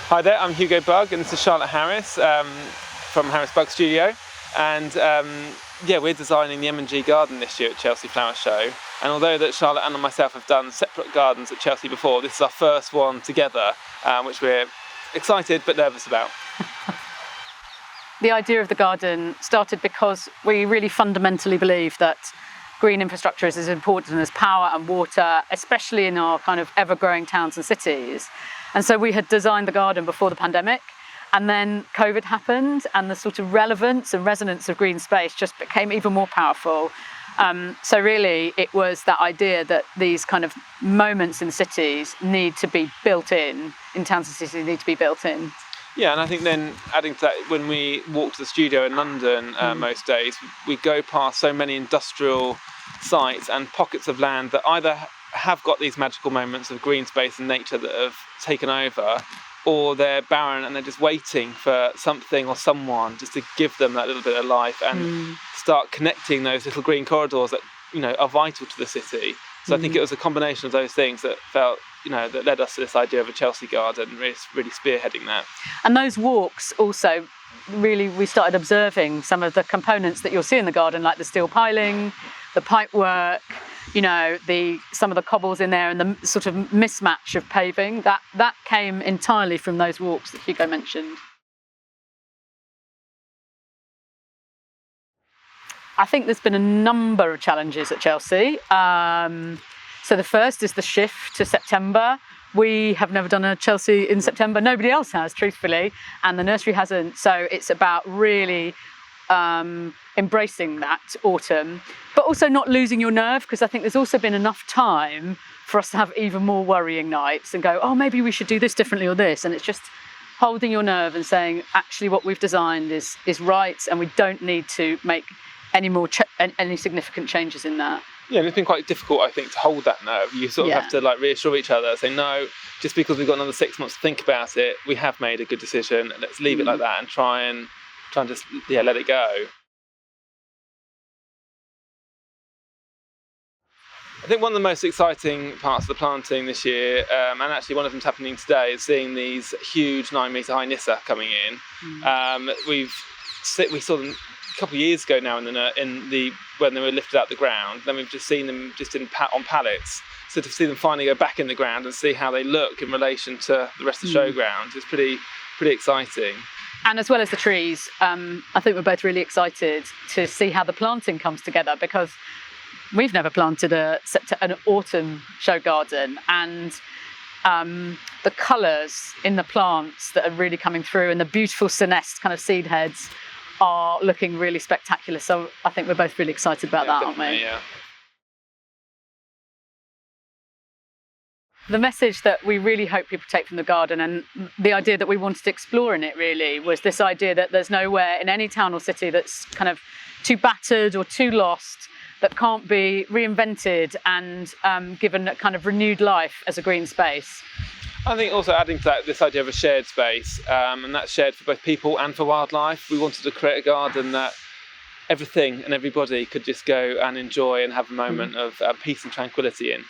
Hi there, I'm Hugo Bugg and this is Charlotte Harris from Harris Bugg Studio, and we're designing the M&G Garden this year at Chelsea Flower Show. And although that Charlotte and myself have done separate gardens at Chelsea before, this is our first one together, which we're excited but nervous about. The idea of the garden started because we really fundamentally believe that green infrastructure is as important as power and water, especially in our kind of ever-growing towns and cities. And so we had designed the garden before the pandemic, and then COVID happened, and the sort of relevance and resonance of green space just became even more powerful. So really it was that idea that these kind of moments in cities need to be built in towns and cities need to be built in. Yeah, and I think then adding to that, when we walk to the studio in London most days, we go past so many industrial sites and pockets of land that either have got these magical moments of green space and nature that have taken over, or they're barren and they're just waiting for something or someone just to give them that little bit of life and start connecting those little green corridors that, you know, are vital to the city. So I think it was a combination of those things that felt, you know, that led us to this idea of a Chelsea garden, really spearheading that. And those walks also, really, we started observing some of the components that you'll see in the garden, like the steel piling, the pipe work, you know, some of the cobbles in there and the sort of mismatch of paving. That came entirely from those walks that Hugo mentioned. I think there's been a number of challenges at Chelsea. So the first is the shift to September. We have never done a Chelsea in September. Nobody else has, truthfully, and the nursery hasn't. So it's about really embracing that autumn, but also not losing your nerve, because I think there's also been enough time for us to have even more worrying nights and go, oh, maybe we should do this differently or this. And it's just holding your nerve and saying, actually, what we've designed is right, and we don't need to make any significant changes in that. Yeah, and it's been quite difficult, I think, to hold that nerve. You sort of have to like reassure each other, say, no, just because we've got another 6 months to think about it, we have made a good decision. Let's leave it like that and try and just let it go. I think one of the most exciting parts of the planting this year, and actually one of them's happening today, is seeing these huge 9-metre high Nyssa coming in. We saw them a couple of years ago now when they were lifted out the ground. Then we've just seen them on pallets. So to see them finally go back in the ground and see how they look in relation to the rest of the showground is pretty exciting. And as well as the trees, I think we're both really excited to see how the planting comes together, because we've never planted an autumn show garden, and the colours in the plants that are really coming through and the beautiful senesced kind of seed heads are looking really spectacular. So I think we're both really excited about that, aren't we? Yeah. The message that we really hope people take from the garden, and the idea that we wanted to explore in it really, was this idea that there's nowhere in any town or city that's kind of too battered or too lost that can't be reinvented and given a kind of renewed life as a green space. I think also adding to that, this idea of a shared space, and that's shared for both people and for wildlife. We wanted to create a garden that everything and everybody could just go and enjoy and have a moment of peace and tranquility in.